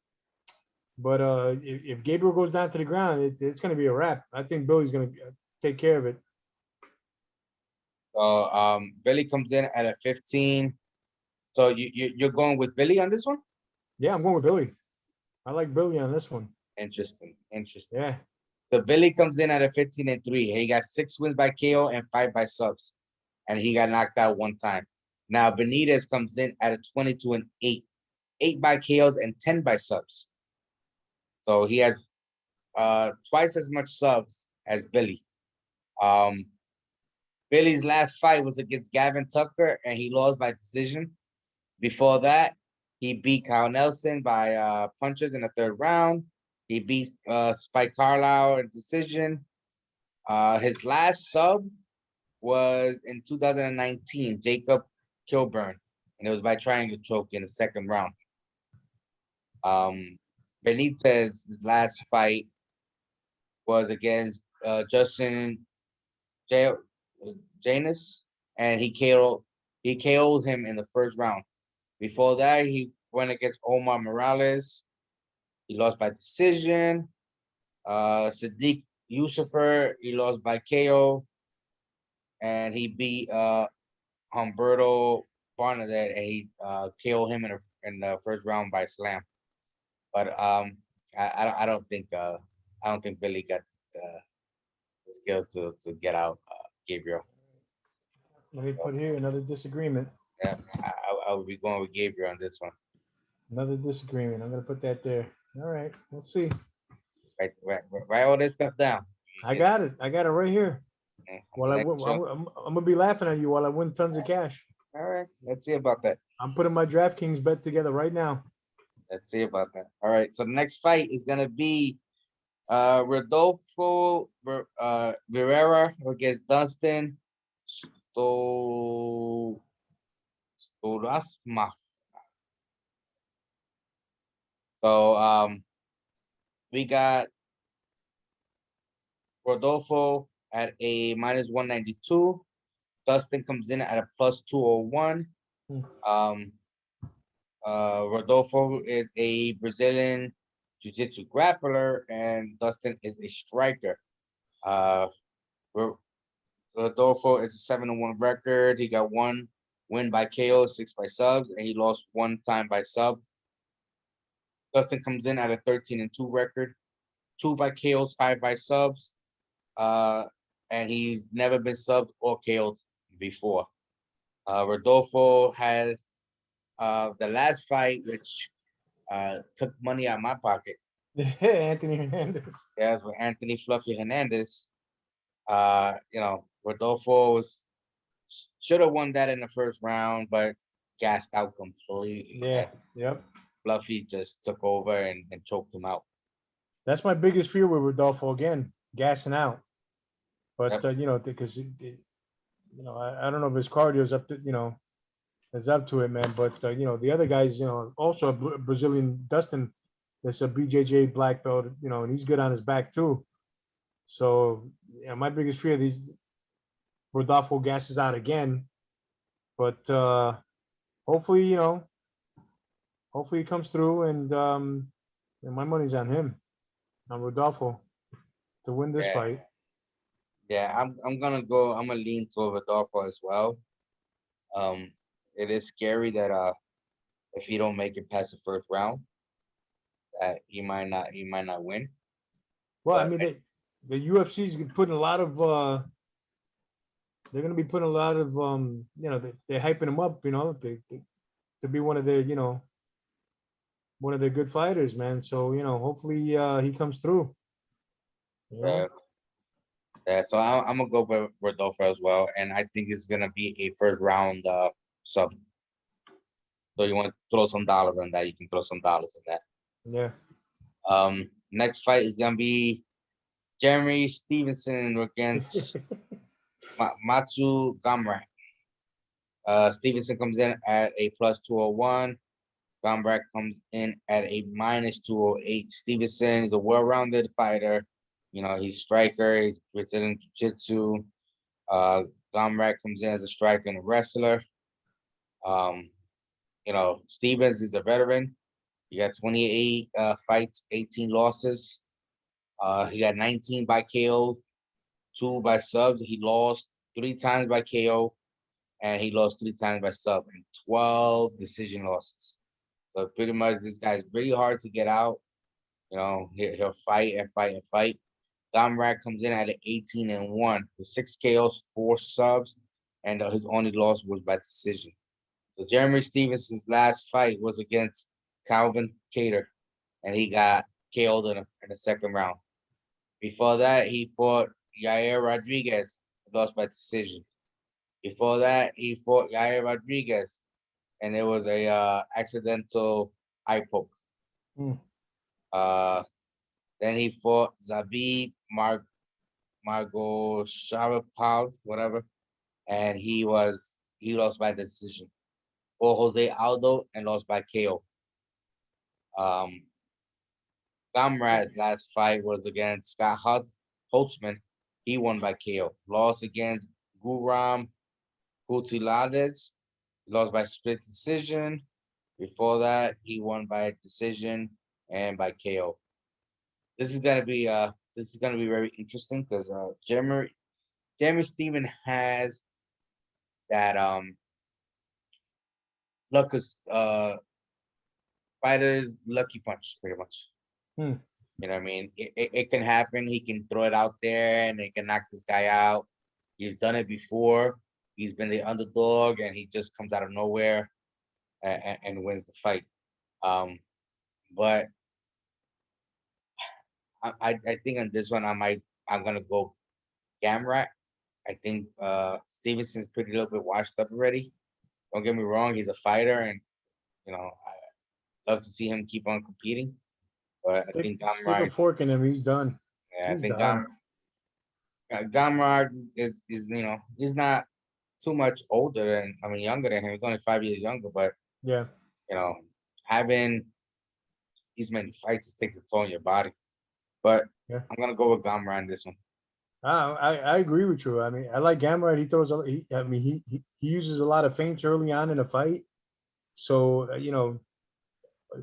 Speaker 2: but if Gabriel goes down to the ground, it's going to be a wrap. I think Billy's going to take care of it.
Speaker 1: So Billy comes in at a 15. So you're going with Billy on this one?
Speaker 2: Yeah, I'm going with Billy. I like Billy on this one.
Speaker 1: Interesting. Interesting.
Speaker 2: Yeah.
Speaker 1: So Billy comes in at a 15-3. He got 6 wins by KO and 5 by subs. And he got knocked out 1 time. Now Benitez comes in at a 22-8. 8 by KOs and 10 by subs. So he has twice as much subs as Billy. Billy's last fight was against Gavin Tucker, and he lost by decision. Before that, he beat Kyle Nelson by punches in the 3rd round. He beat Spike Carlisle in decision. His last sub was in 2019, Jacob Kilburn, and it was by triangle choke in the 2nd round. Benitez's last fight was against Justin Janus, and he KO'd him in the 1st round. Before that, he went against Omar Morales. He lost by decision. Sadiq Yusufer, he lost by KO. And he beat Humberto Barnett, and he KO'd him in the 1st round by slam. But I don't think Billy got the skills to get out Gabriel.
Speaker 2: Let me put here another disagreement.
Speaker 1: Yeah, I would be going with Gabriel on this one.
Speaker 2: Another disagreement. I'm going to put that there. All right. We'll see.
Speaker 1: Write all this stuff down.
Speaker 2: I got it. I got it right here.
Speaker 1: Yeah,
Speaker 2: Well, I'm going to be laughing at you while I win tons of cash.
Speaker 1: all right, let's see about that.
Speaker 2: I'm putting my DraftKings bet together right now.
Speaker 1: Let's see about that. All right, so the next fight is gonna be Rodolfo Rivera against Dustin Storasma. So we got Rodolfo at a -192. Dustin comes in at a +201. Rodolfo is a Brazilian jiu-jitsu grappler, and Dustin is a striker. Rodolfo is a 7-1 record. He got 1 win by KO, 6 by subs, and he lost 1 time by sub. Dustin comes in at a 13-2 record, 2 by KOs, 5 by subs. And he's never been subbed or KO'd before. Rodolfo has the last fight, which took money out of my pocket.
Speaker 2: Anthony Hernandez.
Speaker 1: Yeah, with Anthony Fluffy Hernandez. Rodolfo should have won that in the 1st round, but gassed out completely.
Speaker 2: Yeah. Yep.
Speaker 1: Fluffy just took over and choked him out.
Speaker 2: That's my biggest fear with Rodolfo again, gassing out. But
Speaker 1: Yep.
Speaker 2: because I don't know if his cardio is up to is up to it, man. But the other guys, also a Brazilian Dustin, that's a BJJ black belt, and he's good on his back too. So my biggest fear, these Rodolfo gasses out again. But hopefully, he comes through, and my money's on him, on Rodolfo, to win this fight.
Speaker 1: Yeah, I'm gonna lean toward Rodolfo as well. It is scary that if he don't make it past the 1st round, that he might not win.
Speaker 2: Well, I mean, the UFC's putting a lot of they're going to be putting a lot of they're hyping him up, to be one of their good fighters, man. So hopefully he comes through.
Speaker 1: Yeah. So I'm gonna go with Rodolfo as well, and I think it's gonna be a 1st round sub. So you want to throw some dollars on that? You can throw some dollars on that.
Speaker 2: Yeah.
Speaker 1: Next fight is gonna be Jeremy Stevenson against Matsu Gamrak. Stevenson comes in at a +201. Gamrak comes in at a -208. Stevenson is a well-rounded fighter. He's striker. He's Brazilian jiu-jitsu. Gamrak comes in as a striker and a wrestler. you know, Stevens is a veteran. He got 28 fights, 18 losses. He got 19 by KO, 2 by sub. He lost 3 times by KO, and he lost 3 times by sub, and 12 decision losses. So pretty much, this guy's really hard to get out. You know, he'll fight and fight and fight. Gamrak comes in at an 18-1 with 6 KOs, 4 subs, and his only loss was by decision. So Jeremy Stevenson's last fight was against Calvin Cater, and he got KO'd in the second round. Before that, he fought Yair Rodriguez, lost by decision. Before that, he fought Yair Rodriguez, and it was a accidental eye poke.
Speaker 2: Hmm.
Speaker 1: Then he fought Zabib Margosharapov, whatever, and he lost by decision. Or Jose Aldo and lost by KO. Gamrat's last fight was against Scott Holtzman. He won by KO. Lost against Guram Gutierrez. Lost by split decision. Before that, he won by decision and by KO. This is gonna be very interesting because Jeremy Steven has that luck fighter's lucky punch, pretty much.
Speaker 2: Hmm.
Speaker 1: You know what I mean? It can happen. He can throw it out there and it can knock this guy out. He's done it before. He's been the underdog and he just comes out of nowhere and wins the fight. But I think on this one I'm gonna go Gamrak. I think Stevenson's pretty little bit washed up already. Don't get me wrong, he's a fighter and you know I love to see him keep on competing. But I think
Speaker 2: Stick a
Speaker 1: Gamrak,
Speaker 2: fork in him. He's done.
Speaker 1: yeah, I
Speaker 2: He's
Speaker 1: think
Speaker 2: done.
Speaker 1: Gamrak is he's not too much older than younger than him. He's only 5 years younger, but
Speaker 2: Yeah.
Speaker 1: you know having these many fights is take the toll on your body. But
Speaker 2: Yeah.
Speaker 1: I'm gonna go with Gamrak in this one.
Speaker 2: I agree with you. I mean, I like Gamrat. He throws. He uses a lot of feints early on in a fight. So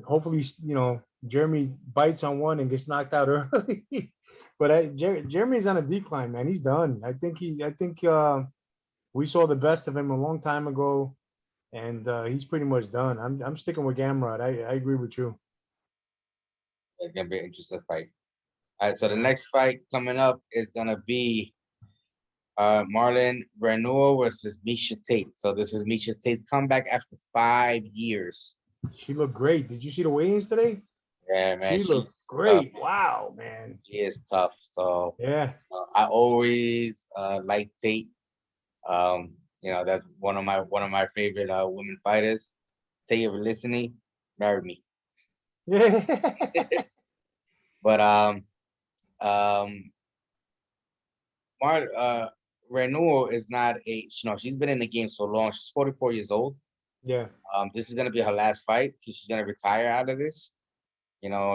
Speaker 2: hopefully, Jeremy bites on one and gets knocked out early. But Jeremy's on a decline, man. He's done. I think we saw the best of him a long time ago, and he's pretty much done. I'm sticking with Gamrot. I agree with you.
Speaker 1: It's gonna be an interesting fight. All right, so the next fight coming up is gonna be Marlon Renewal versus Miesha Tate. So this is Miesha Tate's comeback after 5 years.
Speaker 2: She looked great. Did you see the weigh-ins today?
Speaker 1: Yeah, man,
Speaker 2: She looked
Speaker 1: tough.
Speaker 2: great. Wow, man.
Speaker 1: She is tough. So
Speaker 2: Yeah.
Speaker 1: I always like Tate. That's one of my favorite women fighters. Tate, if you're listening, marry me.
Speaker 2: Yeah.
Speaker 1: But Renewal is not she's been in the game so long. She's 44 years old.
Speaker 2: Yeah.
Speaker 1: This is gonna be her last fight because she's gonna retire out of this.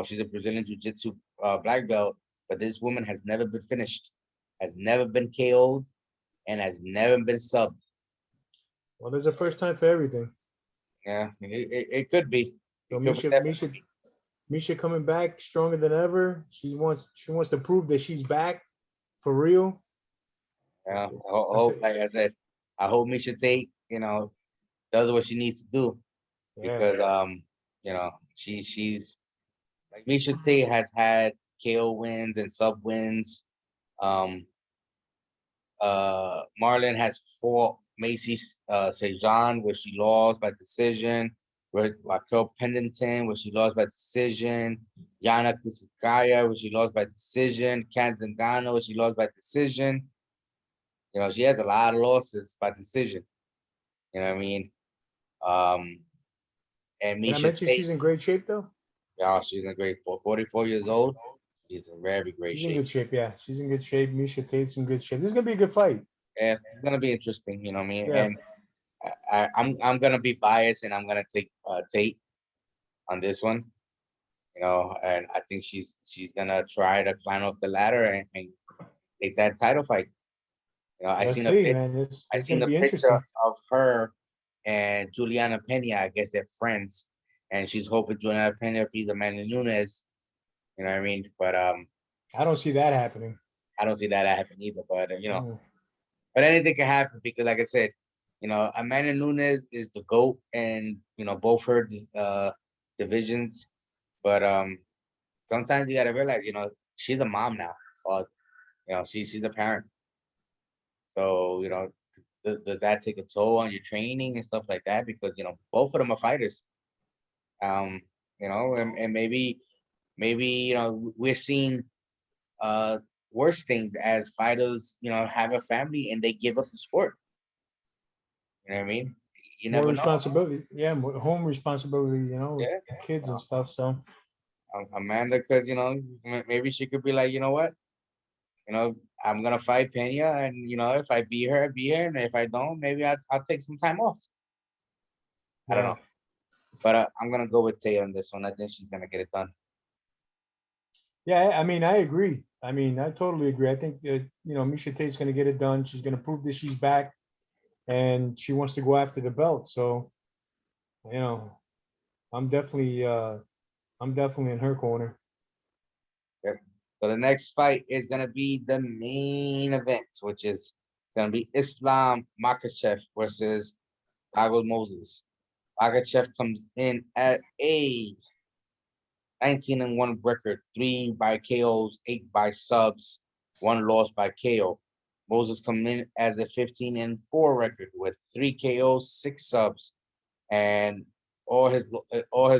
Speaker 1: She's a Brazilian Jiu-Jitsu black belt, but this woman has never been finished, has never been KO'd, and has never been subbed.
Speaker 2: Well, there's a first time for everything.
Speaker 1: Yeah, it could be.
Speaker 2: So
Speaker 1: It could definitely be.
Speaker 2: Miesha coming back stronger than ever. She wants to prove that she's back for real.
Speaker 1: Yeah, like I said, I hope Miesha Tate, does what she needs to do because she's like Miesha Tate has had KO wins and sub wins. Marlon has fought Macy Sejan, where she lost by decision. Raquel Pendleton, where she lost by decision. Yana Kusakaya, where she lost by decision. Kanzangano, where she lost by decision. She has a lot of losses by decision. You know what I mean? And
Speaker 2: Did I
Speaker 1: Miesha
Speaker 2: mention
Speaker 1: Tate,
Speaker 2: she's in great shape though?
Speaker 1: yeah, she's in great for 44 years old. She's in very great
Speaker 2: She's in
Speaker 1: shape.
Speaker 2: good shape. Yeah, she's in good shape. Miesha Tate's in good shape. This is gonna be a good fight.
Speaker 1: Yeah, it's gonna be interesting. You know what I mean?
Speaker 2: Yeah.
Speaker 1: And I'm gonna be biased, and I'm gonna take Tate on this one. And I think she's gonna try to climb up the ladder and take that title fight. I
Speaker 2: Let's
Speaker 1: seen
Speaker 2: see, man.
Speaker 1: I
Speaker 2: It's
Speaker 1: seen
Speaker 2: gonna
Speaker 1: a
Speaker 2: be
Speaker 1: picture
Speaker 2: interesting.
Speaker 1: of her and Juliana Pena. I guess they're friends, and she's hoping Juliana Pena beats Amanda Nunes. You know what I mean? But
Speaker 2: I don't see that happening.
Speaker 1: I don't see that happen either. But
Speaker 2: Mm.
Speaker 1: but anything can happen because, like I said, Amanda Nunes is the GOAT, and both her divisions. But sometimes you gotta realize, she's a mom now, or she's a parent. So does that take a toll on your training and stuff like that? Because both of them are fighters. Um, and maybe we're seeing uh worse things as fighters, have a family and they give up the sport. You know what I mean? You
Speaker 2: More
Speaker 1: never know.
Speaker 2: responsibility. Yeah, more home responsibility, with
Speaker 1: Yeah.
Speaker 2: kids and stuff. So
Speaker 1: Amanda, because maybe she could be like, you know what? I'm gonna fight Pena, and if I beat her, I beat her, and if I don't, maybe I'll take some time off. I don't
Speaker 2: yeah.
Speaker 1: know, but I'm gonna go with Tate on this one. I think she's gonna get it done.
Speaker 2: Yeah, I mean, I agree. I mean, I totally agree. I think that, Miesha Tate's going to get it done. She's going to prove that she's back and she wants to go after the belt. So, you know, I'm definitely, uh, I'm definitely in her corner.
Speaker 1: Yep. So the next fight is gonna be the main event, which is gonna be Islam Makhachev versus Thiago Moses. Makhachev comes in at a 19-1 record, 3 by KOs, 8 by subs, 1 loss by KO. Moses come in as a 15-4 record with 3 KOs, 6 subs, and all his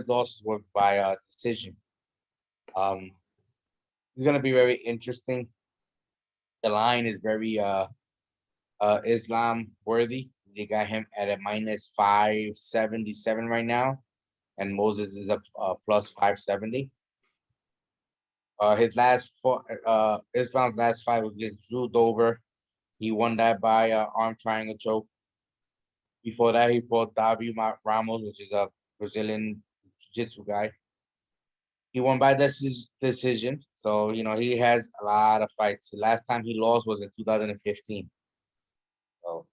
Speaker 1: losses were by decision. Um, it's gonna be very interesting. The line is very Islam worthy. They got him at a minus 577 right now, and Moses is up plus 570. His last four, Islam's last fight was against Drew Dover. He won that by arm triangle choke. Before that, he fought Ramos, which is a Brazilian jiu-jitsu guy. He won by decision. So, he has a lot of fights. The last time he lost was in 2015. So,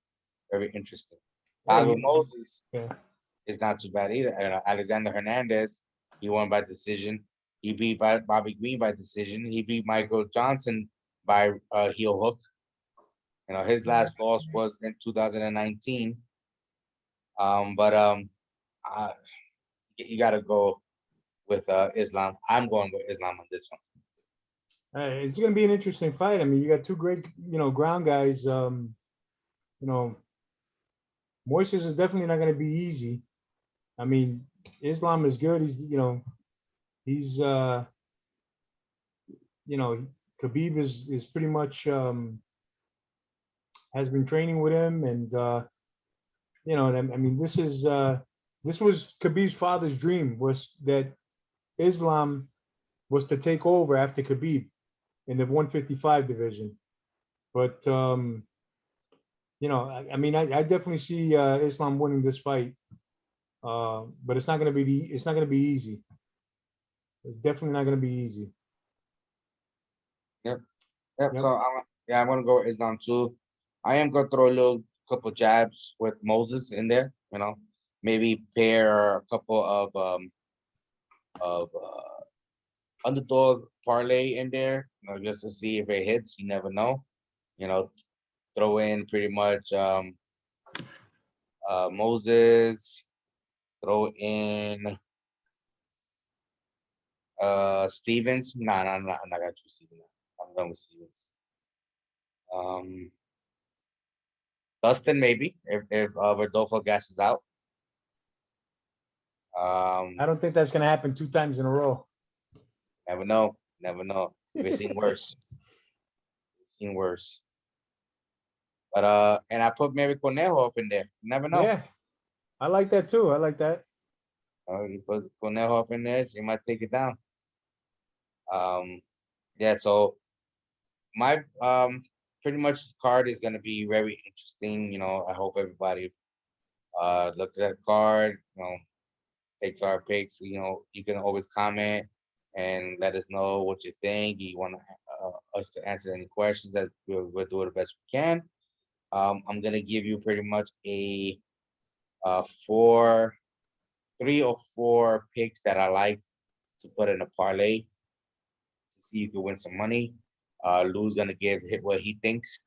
Speaker 1: very interesting.
Speaker 2: Yeah,
Speaker 1: Thiago Moses
Speaker 2: yeah.
Speaker 1: is not too bad either. Alexander Hernandez, he won by decision. He beat Bobby Green by decision. He beat Michael Johnson by heel hook. His last loss was in 2019. But you got to go with Islam. I'm going with Islam on this one.
Speaker 2: It's going to be an interesting fight. I mean, you got two great, ground guys. You know, Moises is definitely not going to be easy. I mean, Islam is good. He's, Khabib is pretty much has been training with him, and I mean, this was Khabib's father's dream, was that Islam was to take over after Khabib in the 155 division. But I mean, I definitely see Islam winning this fight. But it's not going to be easy. It's definitely not going to be easy.
Speaker 1: Yep.
Speaker 2: Yep.
Speaker 1: So I'm gonna go with Islam too. I am gonna throw a little couple jabs with Moses in there. Maybe pair a couple of underdog parlay in there. Just to see if it hits. You never know. Throw in pretty much Moses. Throw in Stevens. Nah, I'm not gonna choose Stevens. I'm done with Stevens. Dustin maybe if Rodolfo gasses out.
Speaker 2: I don't think that's going to happen 2 times in a row.
Speaker 1: Never know. Never know. We've seen worse. We've seen worse. But and I put maybe Cornejo up in there. Never know.
Speaker 2: Yeah, I like that too. I like that.
Speaker 1: You put Cornejo up in there, so you might take it down. Yeah. So my pretty much card is gonna be very interesting. I hope everybody looks at that card. Takes our picks. You can always comment and let us know what you think. You want us to answer any questions, that we'll do the best we can. I'm gonna give you pretty much a four, 3 or 4 picks that I like to put in a parlay to see if you can win some money. Lou's gonna give hit what he thinks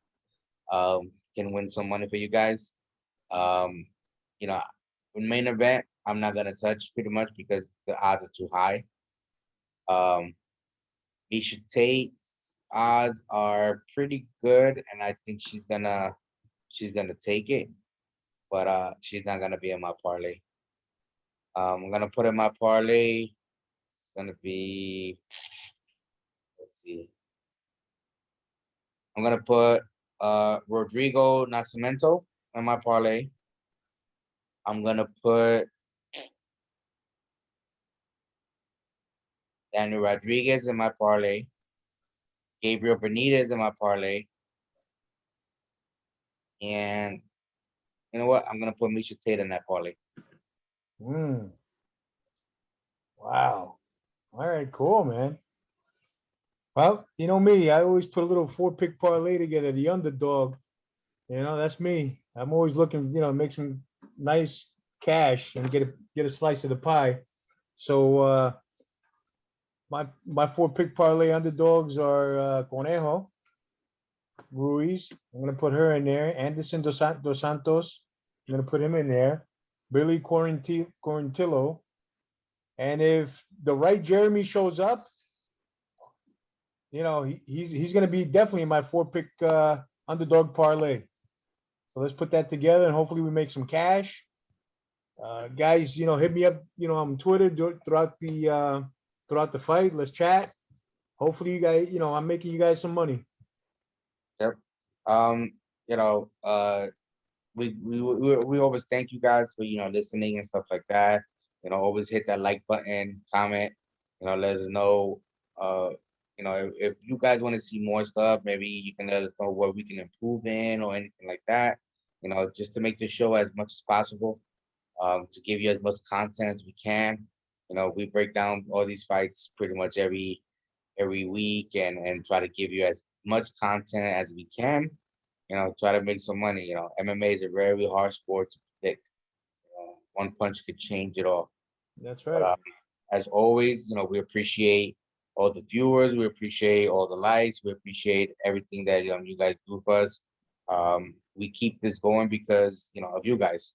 Speaker 1: can win some money for you guys. Um, you know, in main event, I'm not gonna touch pretty much because the odds are too high. Miesha Tate's odds are pretty good, and I think she's gonna take it, but she's not gonna be in my parlay. I'm gonna put in my parlay. It's gonna be, let's see. I'm gonna put Rodrigo Nacimento in my parlay. I'm gonna put Daniel Rodriguez in my parlay. Gabriel Benitez in my parlay. And you know what? I'm gonna put Miesha Tate in that parlay.
Speaker 2: Wow. All right, cool, man. Well, you know me, I always put a little 4-pick parlay together, the underdog. That's me. I'm always looking, make some nice cash and get a slice of the pie. So my 4-pick parlay underdogs are Cornejo, Ruiz. I'm gonna put her in there. Anderson Dos Santos. I'm gonna put him in there. Billy Quarantillo. And if the right Jeremy shows up, he's gonna be definitely in my 4-pick underdog parlay. So let's put that together and hopefully we make some cash. Guys, hit me up, on Twitter throughout the fight. Let's chat. Hopefully you guys, I'm making you guys some money.
Speaker 1: Yep. Um, you know, we always thank you guys for listening and stuff like that. Always hit that like button, comment. Let us know. If you guys want to see more stuff, maybe you can let us know what we can improve in or anything like that. Just to make the show as much as possible. To give you as much content as we can. We break down all these fights pretty much every week and try to give you as much content as we can. Try to make some money. MMA is a very hard sport to predict. One punch could change it all.
Speaker 2: That's
Speaker 1: But
Speaker 2: right.
Speaker 1: as always, we appreciate all the viewers. We appreciate all the likes. We appreciate everything that you guys do for us. We keep this going because of you guys.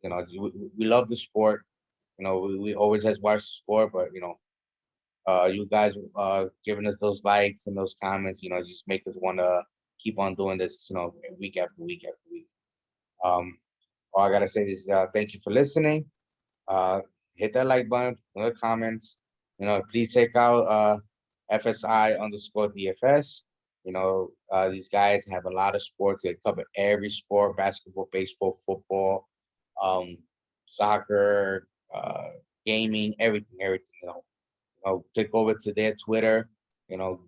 Speaker 1: We love the sport. We always has watched the sport, but you guys giving us those likes and those comments, just make us want to keep on doing this, week after week after week. All I gotta say is thank you for listening. Hit that like button, the comments. Please check out FSI_DFS. These guys have a lot of sports. They cover every sport: basketball, baseball, football, soccer, gaming, everything. Click over to their Twitter,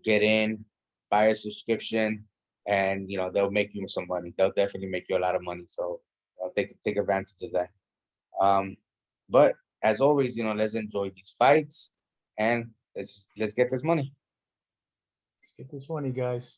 Speaker 1: get in, buy a subscription, and they'll make you some money. They'll definitely make you a lot of money. So take advantage of that. But as always, let's enjoy these fights and let's get this money.
Speaker 2: Let's get this money, guys.